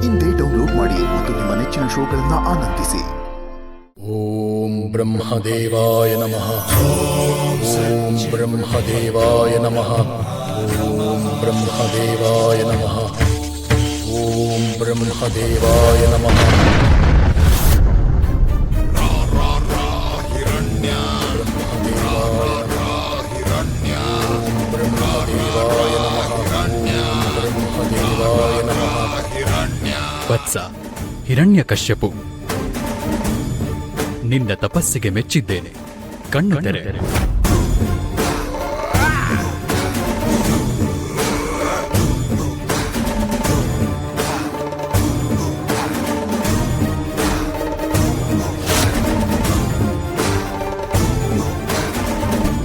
ಇಂದೇ ಡೌನ್ಲೋಡ್ ಮಾಡಿ ಮತ್ತು ನಿಮ್ಮ ನೆಚ್ಚಿನ ಶೋಗಳನ್ನು ಆನಂದಿಸಿ. ಓಂ ಬ್ರಹ್ಮದೇವಾಯ ನಮಃ. ಓಂ ಬ್ರಹ್ಮದೇವಾಯ ನಮಃ. ಓಂ ಬ್ರಹ್ಮದೇವಾಯ ನಮಃ. ಓಂ ಬ್ರಹ್ಮದೇವಾಯ ನಮಃ. ವತ್ಸ ಹಿರಣ್ಯಕಶ್ಯಪು, ನಿನ್ನ ತಪಸ್ಸಿಗೆ ಮೆಚ್ಚಿದ್ದೇನೆ. ಕಣ್ಣು ತೆರೆ.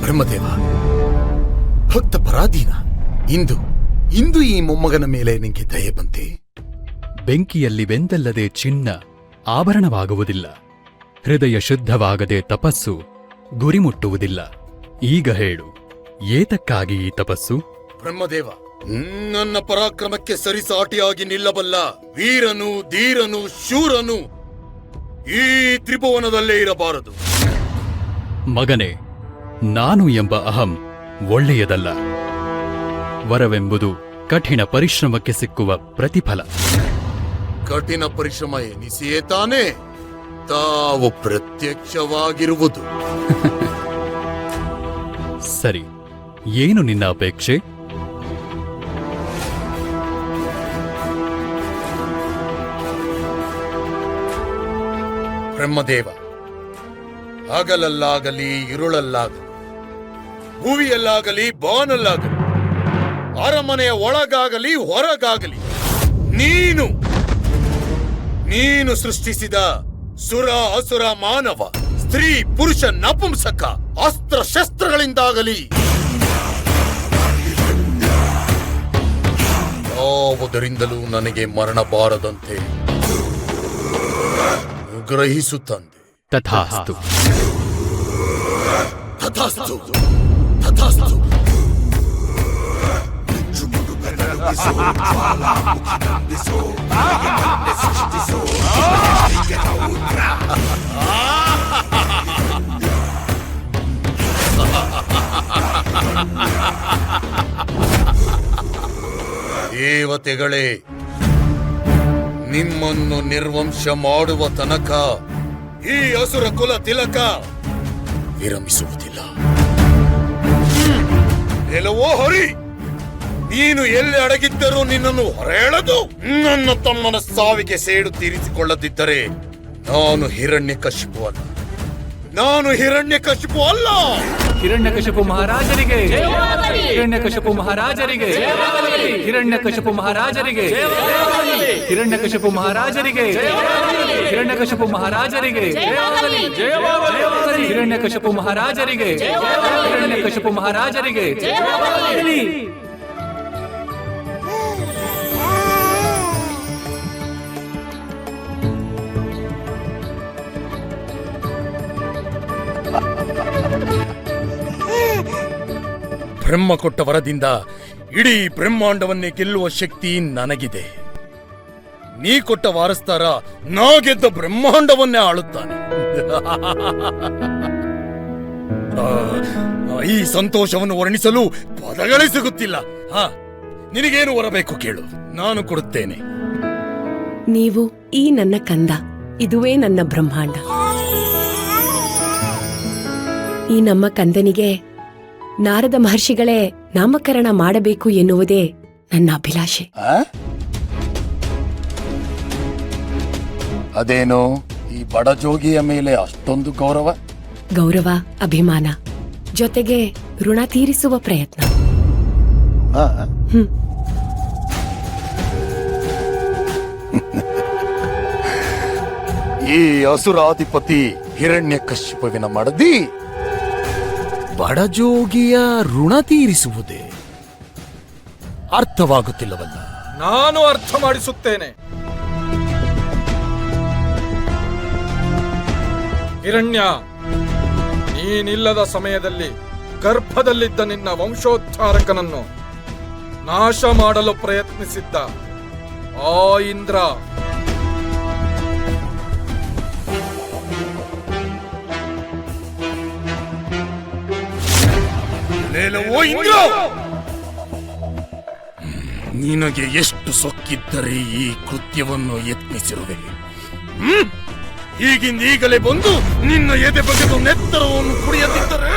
ಬ್ರಹ್ಮದೇವ, ಭಕ್ತ ಪರಾಧೀನ, ಇಂದು ಈ ಮೊಮ್ಮಗನ ಮೇಲೆ ನಿಂಗೆ ದಯೆ ಬಂತೆ. ಬೆಂಕಿಯಲ್ಲಿ ಬೆಂದಲ್ಲದೆ ಚಿನ್ನ ಆಭರಣವಾಗುವುದಿಲ್ಲ. ಹೃದಯ ಶುದ್ಧವಾಗದೆ ತಪಸ್ಸು ಗುರಿ ಮುಟ್ಟುವುದಿಲ್ಲ. ಈಗ ಹೇಳು, ಏತಕ್ಕಾಗಿ ಈ ತಪಸ್ಸು? ಬ್ರಹ್ಮದೇವ, ನನ್ನ ಪರಾಕ್ರಮಕ್ಕೆ ಸರಿಸಾಟಿಯಾಗಿ ನಿಲ್ಲಬಲ್ಲ ವೀರನು, ಧೀರನು, ಶೂರನು ಈ ತ್ರಿಭುವನದಲ್ಲೇ ಇರಬಾರದು. ಮಗನೇ, ನಾನು ಎಂಬ ಅಹಂ ಒಳ್ಳೆಯದಲ್ಲ. ವರವೆಂಬುದು ಕಠಿಣ ಪರಿಶ್ರಮಕ್ಕೆ ಸಿಕ್ಕುವ ಪ್ರತಿಫಲ. ಕಠಿಣ ಪರಿಶ್ರಮ ಎನಿಸಿಯೇ ತಾನೇ ತಾವು ಪ್ರತ್ಯಕ್ಷವಾಗಿರುವುದು. ಸರಿ, ಏನು ನಿನ್ನ ಅಪೇಕ್ಷೆ? ಬ್ರಹ್ಮದೇವ, ಹಗಲಲ್ಲಾಗಲಿ ಇರುಳಲ್ಲಾಗಲಿ, ಭುವಿಯಲ್ಲಾಗಲಿ ಬಾನಲ್ಲಾಗಲಿ, ಅರಮನೆಯ ಒಳಗಾಗಲಿ ಹೊರಗಾಗಲಿ, ನೀನು ಸೃಷ್ಟಿಸಿದ ಸುರ ಅಸುರ ಮಾನವ, ಸ್ತ್ರೀ ಪುರುಷ ನಪುಂಸಕ, ಅಸ್ತ್ರ ಶಸ್ತ್ರಗಳಿಂದಾಗಲಿ ಯಾವುದರಿಂದಲೂ ನನಗೆ ಮರಣ ಬಾರದಂತೆ ಗ್ರಹಿಸುತ್ತಂದೆ. ತಥಾಸ್ತು. ತಥಾಸ್ತು, ತಥಾಸ್ತು. ದೇವತೆಗಳೇ, ನಿಮ್ಮನ್ನು ನಿರ್ವಂಶ ಮಾಡುವ ತನಕ ಈ ಅಸುರ ಕುಲ ತಿಲಕ ವಿರಮಿಸುವುದಿಲ್ಲ. ಎಲ್ಲವೋ ಹರಿ, ನೀನು ಎಲ್ಲಿ ಅಡಗಿದ್ದರೂ ನಿನ್ನನ್ನು ಹೊರೆಳೆದು ನನ್ನ ತಮ್ಮನ ಸಾವಿಗೆ ಸೇಡು ತೀರಿಸಿಕೊಳ್ಳದಿದ್ದರೆ ನಾನು ಹಿರಣ್ಯಕಶಿಪು ಅಲ್ಲ. ಹಿರಣ್ಯಕಶಿಪು ಮಹಾರಾಜರಿಗೆ, ಹಿರಣ್ಯಕಶಿಪು ಮಹಾರಾಜರಿಗೆ, ಹಿರಣ್ಯಕಶಿಪು ಮಹಾರಾಜರಿಗೆ, ಹಿರಣ್ಯಕಶಿಪು ಮಹಾರಾಜರಿಗೆ, ಹಿರಣ್ಯಕಶಿಪು ಮಹಾರಾಜರಿಗೆ, ಹಿರಣ್ಯಕಶಿಪು ಮಹಾರಾಜರಿಗೆ, ಹಿರಣ್ಯಕಶಿಪು ಮಹಾರಾಜರಿಗೆ. ಬ್ರಹ್ಮ ಕೊಟ್ಟ ವರದಿಂದ ಇಡೀ ಬ್ರಹ್ಮಾಂಡವನ್ನೇ ಗೆಲ್ಲುವ ಶಕ್ತಿ ನನಗಿದೆ. ನೀ ಕೊಟ್ಟ ವಾರಸ್ದಾರ ನಾ ಗೆದ್ದ ಬ್ರಹ್ಮಾಂಡವನ್ನೇ ಆಳುತ್ತಾನೆ. ಈ ಸಂತೋಷವನ್ನು ವರ್ಣಿಸಲು ಪದಗಳೇ ಸಿಗುತ್ತಿಲ್ಲ. ನಿನಗೇನು ವರಬೇಕು ಕೇಳು, ನಾನು ಕೊಡುತ್ತೇನೆ. ನೀವು ಈ ನನ್ನ ಕಂದ, ಇದುವೇ ನನ್ನ ಬ್ರಹ್ಮಾಂಡ. ಈ ನಮ್ಮ ಕಂದನಿಗೆ ನಾರದ ಮಹರ್ಷಿಗಳೇ ನಾಮಕರಣ ಮಾಡಬೇಕು ಎನ್ನುವುದೇ ನನ್ನ ಅಭಿಲಾಷೆ. ಅದೇನೋ ಈ ಬಡಜೋಗಿಯ ಮೇಲೆ ಅಷ್ಟೊಂದು ಗೌರವ, ಅಭಿಮಾನ, ಜೊತೆಗೆ ಋಣ ತೀರಿಸುವ ಪ್ರಯತ್ನ. ಈ ಅಸುರಾಧಿಪತಿ ಹಿರಣ್ಯಕಶಿಪುವಿನ ಮಡದಿ ಬಡಜೋಗಿಯ ಋಣ ತೀರಿಸುವುದೇ ಅರ್ಥವಾಗುತ್ತಿಲ್ಲವಲ್ಲ. ನಾನು ಅರ್ಥ ಮಾಡಿಸುತ್ತೇನೆ. ಹಿರಣ್ಯ, ನೀನಿಲ್ಲದ ಸಮಯದಲ್ಲಿ ಗರ್ಭದಲ್ಲಿದ್ದ ನಿನ್ನ ವಂಶೋದ್ಧಾರಕನನ್ನು ನಾಶ ಮಾಡಲು ಪ್ರಯತ್ನಿಸಿದ್ದ ಆ ಇಂದ್ರ ಲೇಲವೋ ಇಂದ್ರ, ನಿನಗೆ ಎಷ್ಟು ಸೊಕ್ಕಿದ್ದರೆ ಈ ಕೃತ್ಯವನ್ನು ಯತ್ನಿಸಿರುವೆ. ಈಗಲೇ ಬಂದು ನಿನ್ನ ಎದೆ ಬಗೆದು ನೆತ್ತರವನ್ನು ಕುಡಿಯದಿದ್ದರೆ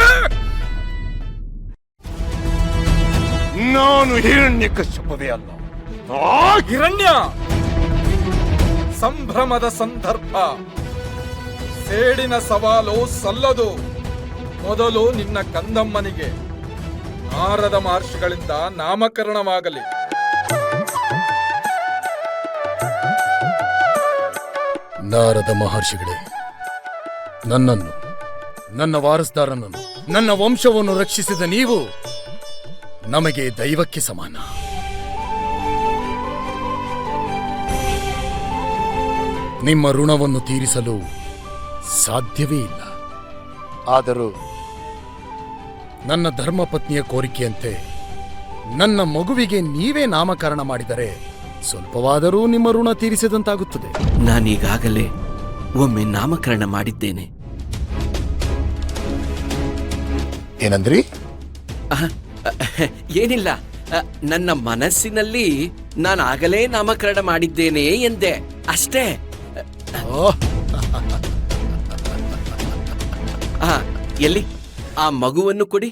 ನಾನು ಹಿರಣ್ಯಕಶ್ಯಪವೇ ಅಲ್ಲ. ಹಿರಣ್ಯ, ಸಂಭ್ರಮದ ಸಂದರ್ಭ, ಸೇಡಿನ ಸವಾಲು ಸಲ್ಲದು. ಮೊದಲು ನಿನ್ನ ಕಂದಮ್ಮನಿಗೆ ನಾರದ ಮಹರ್ಷಿಗಳಿಂದ ನಾಮಕರಣವಾಗಲಿ. ನಾರದ ಮಹರ್ಷಿಗಳೇ, ನನ್ನನ್ನು, ನನ್ನ ವಾರಸ್ದಾರನನ್ನು, ನನ್ನ ವಂಶವನ್ನು ರಕ್ಷಿಸಿದ ನೀವು ನಮಗೆ ದೈವಕ್ಕೆ ಸಮಾನ. ನಿಮ್ಮ ಋಣವನ್ನು ತೀರಿಸಲು ಸಾಧ್ಯವೇ ಇಲ್ಲ. ಆದರೂ ನನ್ನ ಧರ್ಮಪತ್ನಿಯ ಕೋರಿಕೆಯಂತೆ ನನ್ನ ಮಗುವಿಗೆ ನೀವೇ ನಾಮಕರಣ ಮಾಡಿದರೆ ಸ್ವಲ್ಪವಾದರೂ ನಿಮ್ಮ ಋಣ ತೀರಿಸಿದಂತಾಗುತ್ತದೆ. ನಾನೀಗಾಗಲೇ ಒಮ್ಮೆ ನಾಮಕರಣ ಮಾಡಿದ್ದೇನೆ. ಏನಂದ್ರಿ? ಏನಿಲ್ಲ, ನನ್ನ ಮನಸ್ಸಿನಲ್ಲಿ ನಾನಾಗಲೇ ನಾಮಕರಣ ಮಾಡಿದ್ದೇನೆ ಎಂದೆ, ಅಷ್ಟೇ. ಎಲ್ಲಿ ಆ ಮಗುವನ್ನು ಕೊಡಿ.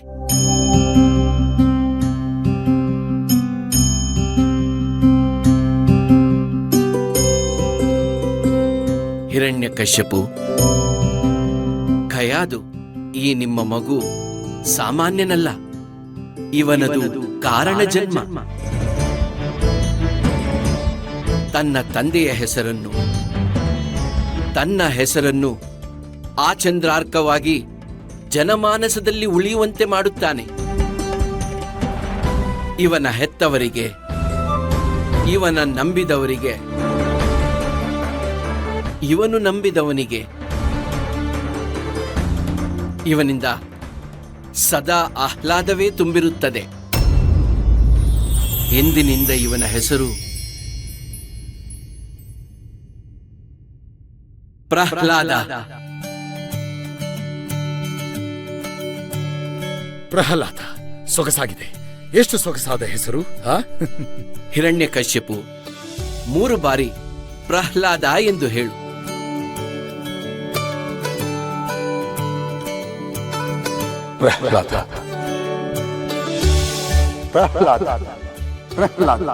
ಹಿರಣ್ಯಕಶ್ಯಪು, ಖಯಾದು, ಈ ನಿಮ್ಮ ಮಗು ಸಾಮಾನ್ಯನಲ್ಲ. ಇವನದು ಕಾರಣ ಜನ್ಮ. ತನ್ನ ತಂದೆಯ ಹೆಸರನ್ನು, ತನ್ನ ಹೆಸರನ್ನು ಆಚಂದ್ರಾರ್ಕವಾಗಿ ಜನಮಾನಸದಲ್ಲಿ ಉಳಿಯುವಂತೆ ಮಾಡುತ್ತಾನೆ. ಇವನ ಹೆತ್ತವರಿಗೆ, ಇವನ ನಂಬಿದವರಿಗೆ, ಇವನು ನಂಬಿದವನಿಗೆ ಇವನಿಂದ ಸದಾ ಆಹ್ಲಾದವೇ ತುಂಬಿರುತ್ತದೆ. ಎಂದಿನಿಂದ ಇವನ ಹೆಸರು ಪ್ರಹ್ಲಾದ. ಪ್ರಹ್ಲಾದ ಸೊಗಸಾಗಿದೆ. ಎಷ್ಟು ಸೊಗಸಾದ ಹೆಸರು! ಹಿರಣ್ಯಕಶ್ಯಪು, 3 ಬಾರಿ ಪ್ರಹ್ಲಾದ ಎಂದು ಹೇಳು. ಪ್ರಹ್ಲಾದ, ಪ್ರಹ್ಲಾದ, ಪ್ರಹ್ಲಾದ.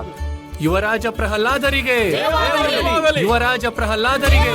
ಯುವರಾಜ ಪ್ರಹ್ಲಾದರಿಗೆ, ಯುವರಾಜ ಪ್ರಹ್ಲಾದರಿಗೆ.